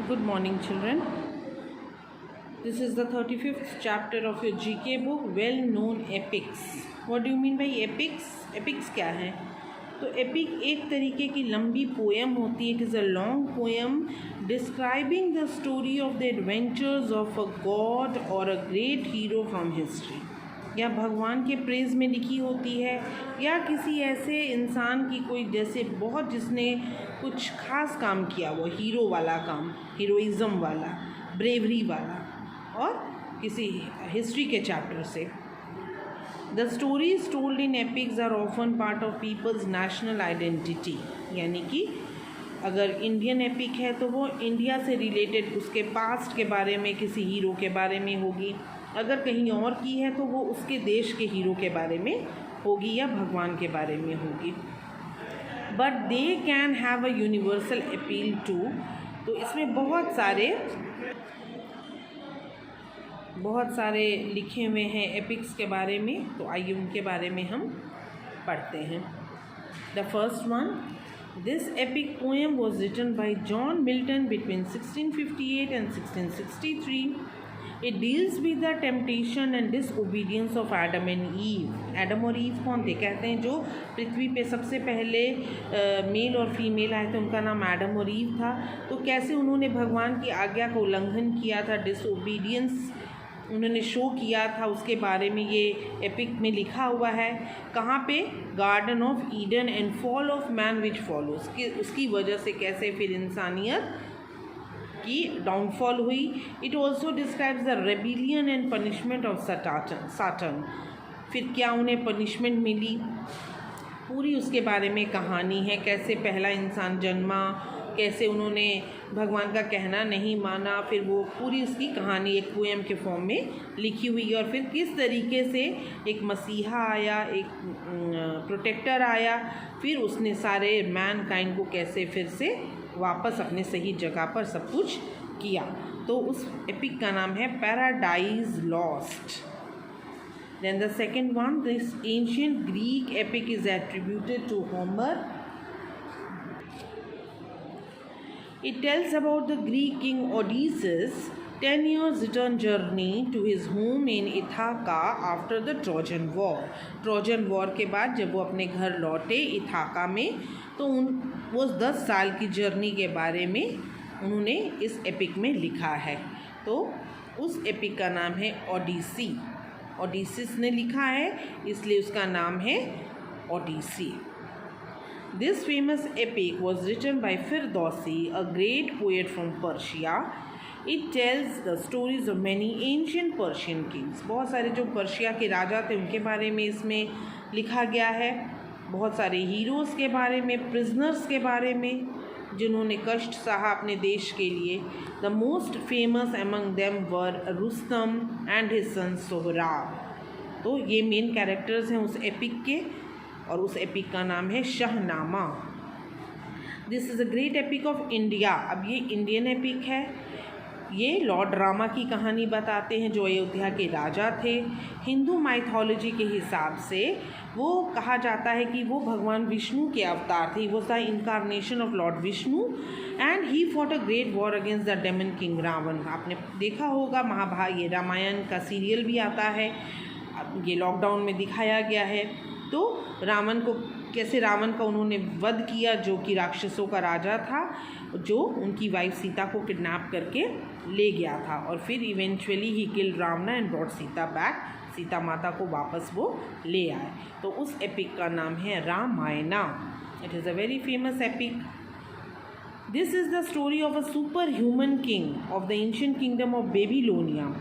Good morning, children. This is the 35th chapter of your GK book, well-known epics. What do you mean by epics? Epics क्या है? तो epic एक तरीके की लंबी poem होती है. It is a long poem describing the story of the adventures of a god or a great hero from history. या भगवान के प्रेज में लिखी होती है या किसी ऐसे इंसान की कोई जैसे बहुत जिसने कुछ खास काम किया, वो हीरो वाला काम, हीरोइज़म वाला, ब्रेवरी वाला, और किसी हिस्ट्री के चैप्टर से. The stories told in epics are often part of people's national identity. यानी कि अगर इंडियन एपिक है तो वो इंडिया से रिलेटेड उसके पास्ट के बारे में, किसी हीरो के बारे में होगी. अगर कहीं और की है तो वो उसके देश के हीरो के बारे में होगी या भगवान के बारे में होगी. But they can have a universal appeal too. तो इसमें बहुत सारे लिखे हुए हैं एपिक्स के बारे में. तो आइए उनके बारे में हम पढ़ते हैं. The first one, this epic poem was written by John Milton between 1658 and 1663. It deals with the temptation and disobedience of Adam and Eve. Adam और ईव कौन थे? कहते हैं जो पृथ्वी पे सबसे पहले मेल और फीमेल आए थे, उनका नाम एडम और ईव था. तो कैसे उन्होंने भगवान की आज्ञा का उल्लंघन किया था, डिसओबीडियंस उन्होंने शो किया था, उसके बारे में ये एपिक में लिखा हुआ है. कहाँ पे? Garden of Eden and fall of man which follows. उसकी वजह से कैसे फिर इंसानियत की डाउनफॉल हुई. It also describes the rebellion and punishment of satin. फिर क्या उन्हें पनिशमेंट मिली, पूरी उसके बारे में कहानी है. कैसे पहला इंसान जन्मा, कैसे उन्होंने भगवान का कहना नहीं माना, फिर वो पूरी उसकी कहानी एक पोएम के फॉर्म में लिखी हुई है. और फिर किस तरीके से एक मसीहा आया, एक प्रोटेक्टर आया, फिर उसने सारे मैन काइंड को कैसे फिर से वापस अपने सही जगह पर सब कुछ किया. तो उस एपिक का नाम है Paradise Lost. Then the second one, this ancient Greek epic is attributed to Homer. It tells about the Greek king Odysseus' 10 years return journey to his home in Ithaca after the Trojan War. Trojan war के बाद जब वो अपने घर लौटे Ithaca में, तो वो 10 साल की जर्नी के बारे में उन्होंने इस एपिक में लिखा है. तो उस एपिक का नाम है ओडिसी. ओडिसिस ने लिखा है इसलिए उसका नाम है Odissi. This famous epic was written by Firdausi, a great poet from Persia. It tells the stories of many ancient Persian kings. बहुत सारे जो पर्शिया के राजा थे उनके बारे में इसमें लिखा गया है. बहुत सारे हीरोज़ के बारे में, प्रिजनर्स के बारे में जिन्होंने कष्ट सहा अपने देश के लिए. The most famous among them were Rustam and his son Sohrab. तो ये मेन कैरेक्टर्स हैं उस एपिक के, और उस एपिक का नाम है Shahnameh. This is a great epic of India. अब ये इंडियन एपिक है. ये लॉर्ड रामा की कहानी बताते हैं जो अयोध्या के राजा थे. हिंदू माइथोलॉजी के हिसाब से वो कहा जाता है कि वो भगवान विष्णु के अवतार थे. वो था incarnation of Lord Vishnu and he fought a great war against the demon king Ravana. आपने देखा होगा ये रामायण का सीरियल भी आता है. ये लॉकडाउन में दिखाया गया है. तो रावण को कैसे रावण का उन्होंने वध किया, जो कि राक्षसों का राजा था, जो उनकी वाइफ सीता को किडनैप करके ले गया था. और फिर eventually he killed Ravana and brought Sita back. Sita माता को वापस वो ले आए. तो उस एपिक का नाम है Ramayana. It is a very famous epic. This is the story of a super human king of the ancient kingdom of Babylonia.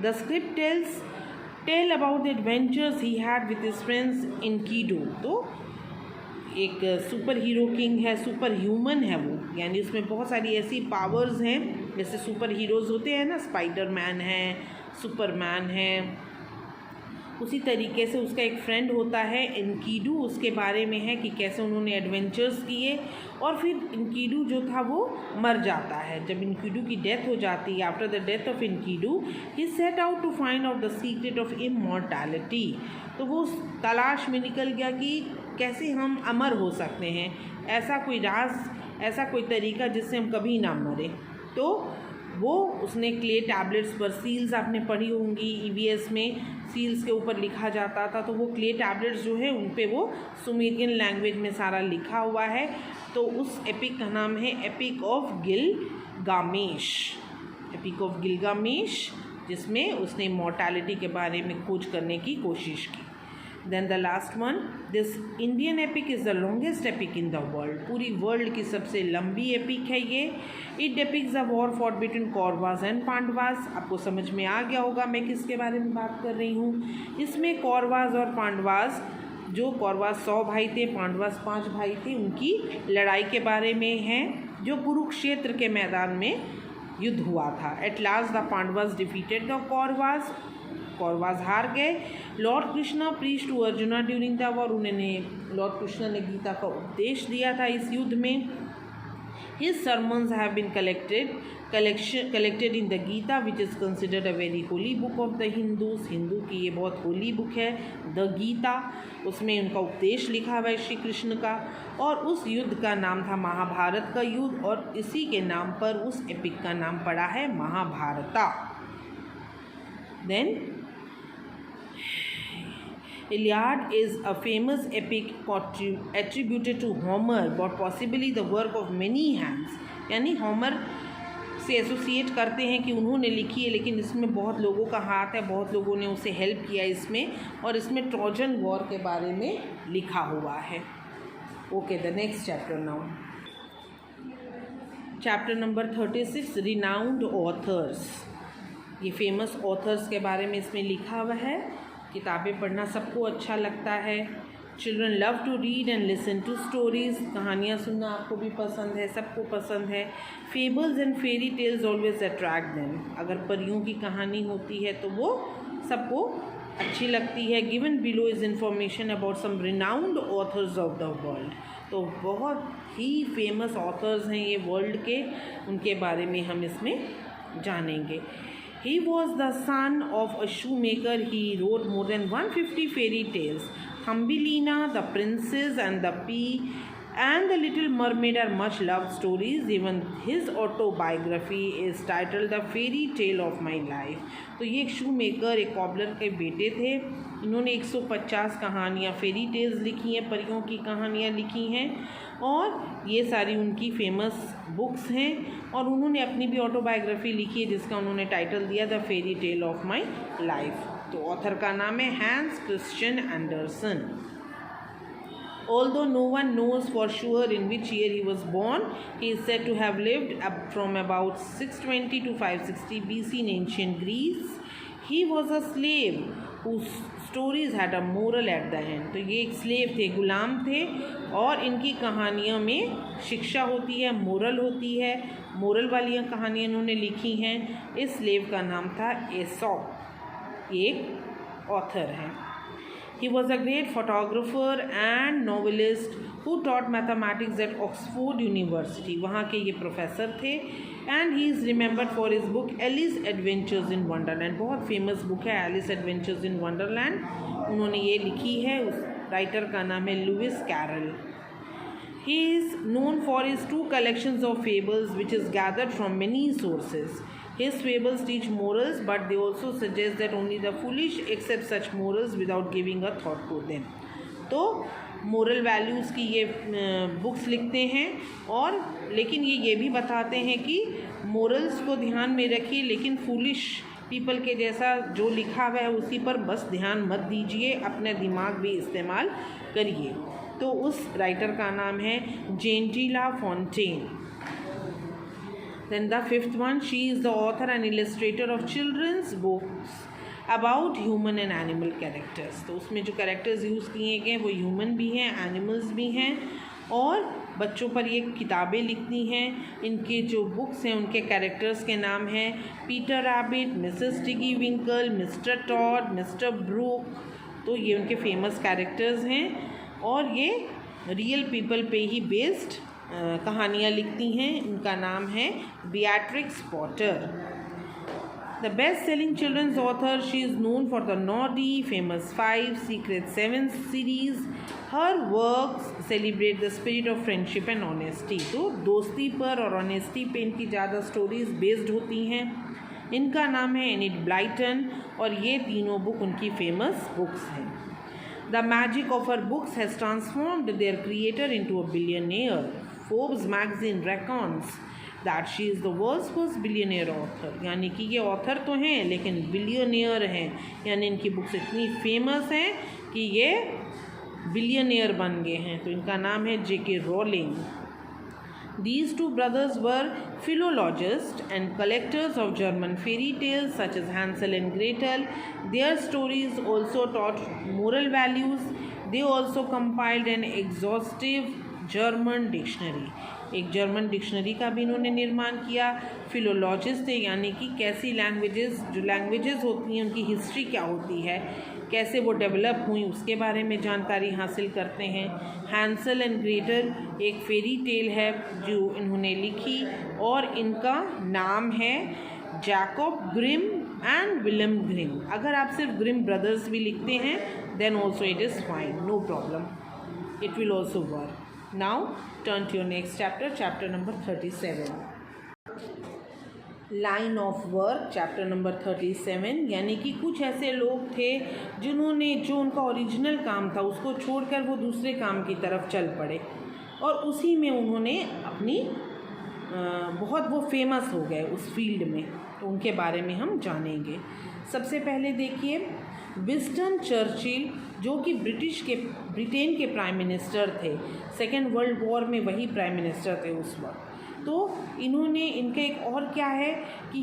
The script tell about the adventures he had with his friends Enkidu. तो एक super hero king है, super human है वो, यानी उसमें बहुत सारी ऐसी पावर्स हैं जैसे सुपर हीरोज़ होते हैं ना, स्पाइडरमैन है, सुपरमैन है. उसी तरीके से उसका एक फ्रेंड होता है इनकीडू. उसके बारे में है कि कैसे उन्होंने एडवेंचर्स किए, और फिर इनकीडू जो था वो मर जाता है. जब इनकीडू की डेथ हो जाती है, after the death of Enkidu he set out to find out the secret of immortality. तो वो तलाश में निकल गया कि कैसे हम अमर हो सकते हैं, ऐसा कोई राज, ऐसा कोई तरीका जिससे हम कभी ना मरें. तो वो उसने क्ले टैबलेट्स पर, सील्स आपने पढ़ी होंगी ईवीएस में, सील्स के ऊपर लिखा जाता था, तो वो क्ले टैबलेट्स जो है उन पे वो सुमेरियन लैंग्वेज में सारा लिखा हुआ है। तो उस एपिक का नाम है epic of Gilgamesh, epic of Gilgamesh, जिसमें उसने मॉर्टैलिटी के बारे में खोज करने की कोशिश की। Then the last one, this Indian epic is the longest epic in the world, पूरी वर्ल्ड की सबसे लंबी एपिक है ये। It depicts the war fought between Kauravas and Pandavas. आपको समझ में आ गया होगा मैं किसके बारे में बात कर रही हूँ। इसमें कौरवास और पांडवास, जो कौरवास 100 भाई थे, पांडवास 5 भाई थे, उनकी लड़ाई के बारे में है, जो कुरुक्षेत्र के मैदान में युद्ध हुआ था। At last the Pandavas defeated the Kauravas, Kauravas हार गए। Lord Krishna preach to Arjuna during the war, उन्होंने, लॉर्ड कृष्णा ने गीता का उपदेश दिया था इस युद्ध में। His sermons have been collected in the Gita, which is considered a very holy book of the Hindus. Hindu की ये बहुत होली बुक है द गीता, उसमें उनका उपदेश लिखा हुआ है श्री कृष्ण का। और उस युद्ध का नाम था महाभारत का युद्ध, और इसी के नाम पर उस एपिक का नाम पड़ा है Mahabharata. Then Iliad is a famous epic attributed to Homer, but possibly the work of many hands, यानी होमर से एसोसिएट करते हैं कि उन्होंने लिखी है, लेकिन इसमें बहुत लोगों का हाथ है, बहुत लोगों ने उसे हेल्प किया इसमें, और इसमें ट्रोजन वॉर के बारे में लिखा हुआ है। Okay, the next chapter now, chapter number 36, renowned authors. ये फेमस ऑथर्स के बारे में इसमें लिखा हुआ है। किताबें पढ़ना सबको अच्छा लगता है। Children love to read and listen to stories, कहानियाँ सुनना आपको भी पसंद है, सबको पसंद है। Fables and fairy tales always attract them, अगर परियों की कहानी होती है तो वो सबको अच्छी लगती है। Given below is information about some renowned authors of the world, तो बहुत ही फेमस ऑथर्स हैं ये वर्ल्ड के, उनके बारे में हम इसमें जानेंगे। He was the son of a shoemaker. He wrote more than 150 fairy tales. Thumbelina, the Princess and the Pea, and the Little Mermaid are much loved stories. Even his autobiography is titled The Fairy Tale of My Life. तो ये एक शू maker, एक cobbler के बेटे थे। इन्होंने 150 कहानियाँ, fairy tales लिखी हैं, परियों की कहानियाँ लिखी हैं, और ये सारी उनकी फेमस बुक्स हैं। और उन्होंने अपनी भी ऑटोबायोग्राफी लिखी है जिसका उन्होंने टाइटल दिया the fairy tale of my life. तो ऑथर का नाम है Hans Christian Anderson. Although no one knows for sure in which year he was born, he is said to have lived up from about 620 to 560 BC in ancient Greece. He was a slave whose stories had a moral at the end. तो ये एक slave थे, गुलाम थे, और इनकी कहानियों में शिक्षा होती है, मोरल होती है। मोरल वाली कहानियाँ इन्होंने लिखी हैं। इस स्लेव का नाम था एसॉप, एक ऑथर है। He was a great photographer and novelist who taught mathematics at Oxford University. वहाँ के ये प्रोफेसर थे। And he is remembered for his book Alice Adventures in Wonderland. बहुत फेमस बुक है Alice Adventures in Wonderland, उन्होंने ये लिखी है। उस राइटर का नाम है Louis Carol. He is known for his 2 collections of fables which is gathered from many sources. His fables teach morals, but they also suggest that only the foolish accept such morals without giving a thought to them. तो moral values की ये books लिखते हैं, और लेकिन ये भी बताते हैं कि मोरल्स को ध्यान में रखिए, लेकिन फूलिश पीपल के जैसा जो लिखा हुआ है उसी पर बस ध्यान मत दीजिए, अपना दिमाग भी इस्तेमाल करिए। तो उस राइटर का नाम है जेंटिला Fontaine. Then the 5th one, she is the author and illustrator of children's books about human and animal characters. तो उसमें जो कैरेक्टर्स यूज़ किए गए वो ह्यूमन भी हैं, एनिमल्स भी हैं, और बच्चों पर ये किताबें लिखती हैं। इनके जो बुक्स हैं उनके कैरेक्टर्स के नाम हैं Peter Rabbit, Mrs Tiggy Winkle, Mr Tod, Mr Brook. तो ये उनके फेमस कैरेक्टर्स हैं, और ये रियल पीपल पे ही बेस्ड कहानियाँ लिखती हैं। उनका नाम है बियाट्रिक्स Potter. The best-selling children's author, she is known for the Naughty, Famous 5, Secret 7 series. Her works celebrate the spirit of friendship and honesty. तो दोस्ती पर और ऑनेस्टी पे इनकी ज़्यादा स्टोरीज बेस्ड होती हैं. इनका नाम है एनिट ब्लाइटन और ये तीनों बुक उनकी फेमस बुक्स हैं. The magic of her books has transformed their creator into a billionaire. Forbes magazine reckons that she is the world's first billionaire author. यानी कि ये ऑथर तो हैं लेकिन बिलियनियर हैं, यानी इनकी बुक्स इतनी फेमस हैं कि ये बिलियनियर बन गए हैं. तो इनका नाम है J.K. Rowling. These two brothers were philologists and collectors of German fairy tales such as Hansel and Gretel. Their stories also taught moral values. They also compiled an exhaustive German dictionary. एक German dictionary का भी इन्होंने निर्माण किया. Philologist थे, यानी कि कैसी लैंग्वेजेस होती हैं, उनकी हिस्ट्री क्या होती है, कैसे वो डेवलप हुई, उसके बारे में जानकारी हासिल करते हैं. हैंसल एंड ग्रेटल एक फेरी टेल है जो इन्होंने लिखी और इनका नाम है Jacob Grimm and William Grimm. अगर आप सिर्फ ग्रिम ब्रदर्स भी लिखते हैं then also it is fine, no problem, it will also work. Now turn to your next chapter, chapter number 37. Line of work, chapter number 37. यानी कि कुछ ऐसे लोग थे जिन्होंने जो उनका ओरिजिनल काम था उसको छोड़कर वो दूसरे काम की तरफ चल पड़े और उसी में उन्होंने अपनी बहुत वो फेमस हो गए उस फील्ड में. तो उनके बारे में हम जानेंगे. सबसे पहले देखिए विंस्टन चर्चिल, जो कि ब्रिटेन के प्राइम मिनिस्टर थे. सेकेंड वर्ल्ड वॉर में वही प्राइम मिनिस्टर थे उस वक्त. तो इन्होंने इनका एक और क्या है कि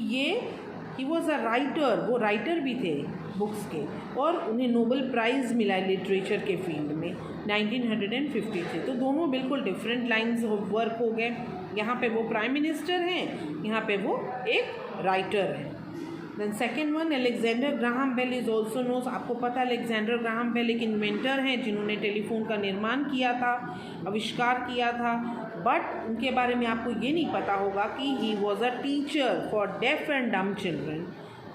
ही वॉज अ राइटर, वो राइटर भी थे बुक्स के और उन्हें नोबेल प्राइज़ मिला लिटरेचर के फील्ड में 1953. तो दोनों बिल्कुल डिफरेंट लाइन्स ऑफ वर्क हो गए. यहाँ पे वो प्राइम मिनिस्टर हैं, यहाँ पे वो एक राइटर हैं. Then second one Alexander Graham Bell is also known. आपको पता है अलेक्जेंडर ग्राहम बेल एक इन्वेंटर हैं जिन्होंने टेलीफोन का निर्माण किया था, आविष्कार किया था. बट उनके बारे में आपको ये नहीं पता होगा कि ही was a teacher for deaf and डम चिल्ड्रन,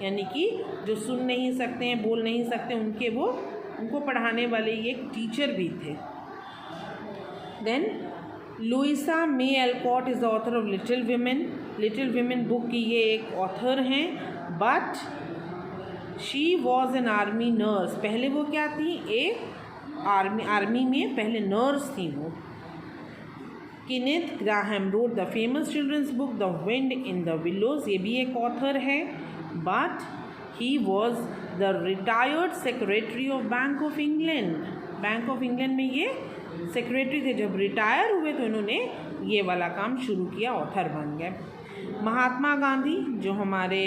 यानी कि जो सुन नहीं सकते हैं, बोल नहीं सकते, उनको पढ़ाने वाले ये एक टीचर भी थे. Then Louisa May Alcott is the author of Little Women book की ये एक ऑथर हैं. But she was an army nurse. पहले वो क्या थी, एक आर्मी में पहले नर्स थी वो. Kenneth Grahame wrote the famous children's book The Wind in the Willows. ये भी एक ऑथर है. But he was the retired secretary of Bank of England. Bank of England में ये सेक्रेटरी थे. जब रिटायर हुए तो इन्होंने ये वाला काम शुरू किया, ऑथर बन गए. महात्मा गांधी जो हमारे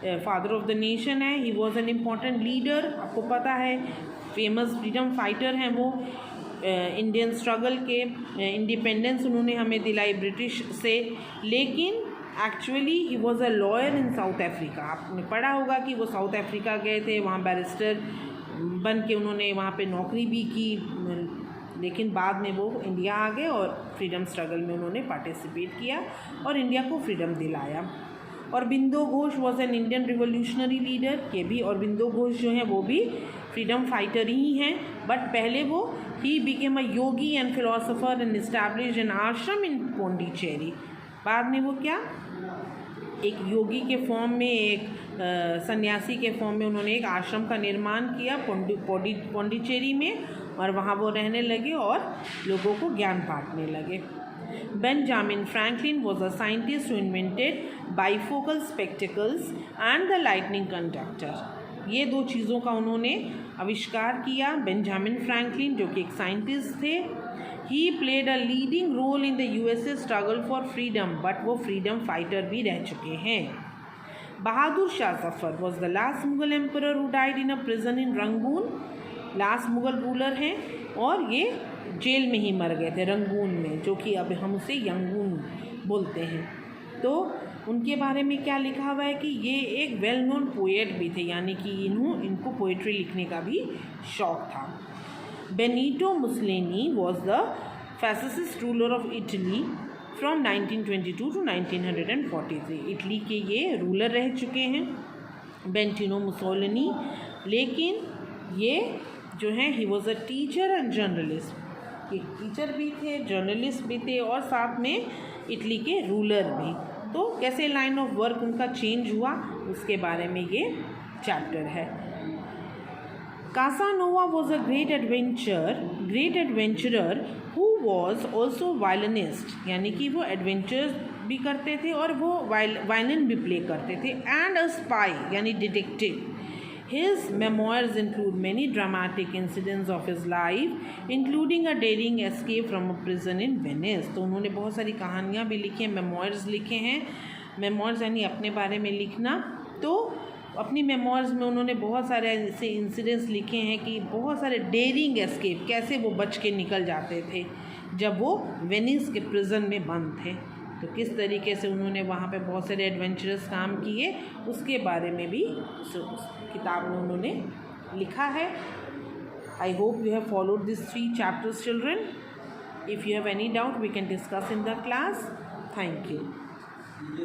फादर ऑफ द नेशन है, he was an important leader. आपको पता है फेमस फ्रीडम फाइटर हैं वो. इंडियन स्ट्रगल के इंडिपेंडेंस उन्होंने हमें दिलाई ब्रिटिश से. लेकिन actually he was a lawyer in south Africa. आपने पढ़ा होगा कि वो साउथ अफ्रीका गए थे, वहाँ बैरिस्टर बन के उन्होंने वहाँ पे नौकरी भी की. लेकिन बाद में वो इंडिया आ गए और फ्रीडम स्ट्रगल में उन्होंने पार्टिसिपेट किया और इंडिया को फ्रीडम दिलाया. और बिंदु Ghosh was an Indian revolutionary leader. ये भी और बिंदु घोष जो हैं वो भी फ्रीडम फाइटर ही हैं. बट पहले वो he became a yogi and philosopher and established an ashram in Pondicherry. बाद में वो क्या एक योगी के फॉर्म में, एक सन्यासी के फॉर्म में उन्होंने एक आश्रम का निर्माण किया पोंडिचेरी में और वहाँ वो रहने लगे और लोगों को ज्ञान बांटने लगे. Benjamin Franklin was a scientist who invented bifocal spectacles and the lightning conductor. ये दो चीज़ों का उन्होंने आविष्कार किया. बेंजामिन फ्रैंकलिन जो कि एक साइंटिस्ट थे, he played a leading role in the USA struggle for freedom. But वो फ्रीडम फाइटर भी रह चुके हैं. Bahadur Shah Zafar was the last Mughal emperor who died in a prison in Rangoon. Last Mughal ruler हैं और ये जेल में ही मर गए थे रंगून में, जो कि अब हम उसे यंगून बोलते हैं. तो उनके बारे में क्या लिखा हुआ है कि ये एक वेल नोन पोएट भी थे, यानी कि इनको पोएट्री लिखने का भी शौक था. Benito Mussolini was the fascist ruler of Italy from 1922 to 1943. Italy के ये रूलर रह चुके हैं. Benito Mussolini. लेकिन ये जो है he was a teacher and journalist, एक टीचर भी थे, जर्नलिस्ट भी थे और साथ में इटली के रूलर भी। तो कैसे लाइन ऑफ वर्क उनका चेंज हुआ उसके बारे में ये चैप्टर है। Casanova was a great adventurer who was also violinist, यानी कि वो एडवेंचर्स भी करते थे और वो वायलिन भी प्ले करते थे, एंड अ स्पाई यानी detective. His memoirs include many dramatic incidents of his life, including a daring escape from a prison in Venice। तो उन्होंने बहुत सारी कहानियाँ भी लिखी हैं, मेमोइर्स लिखे हैं। मेमोइर्स यानी अपने बारे में लिखना। तो अपनी मेमोइर्स में उन्होंने बहुत सारे ऐसे इंसिडेंट्स लिखे हैं कि बहुत सारे डेयरिंग एस्केप, कैसे वो बच के निकल जाते थे जब वो वेनिस के प्रिजन में बंद थे। तो किस तरीके से उन्होंने वहाँ पे बहुत सारे एडवेंचरस काम किए उसके बारे में भी किताब में उन्होंने लिखा है। I hope you have followed this 3 chapters children. If you have any doubt we can discuss in the class. Thank you.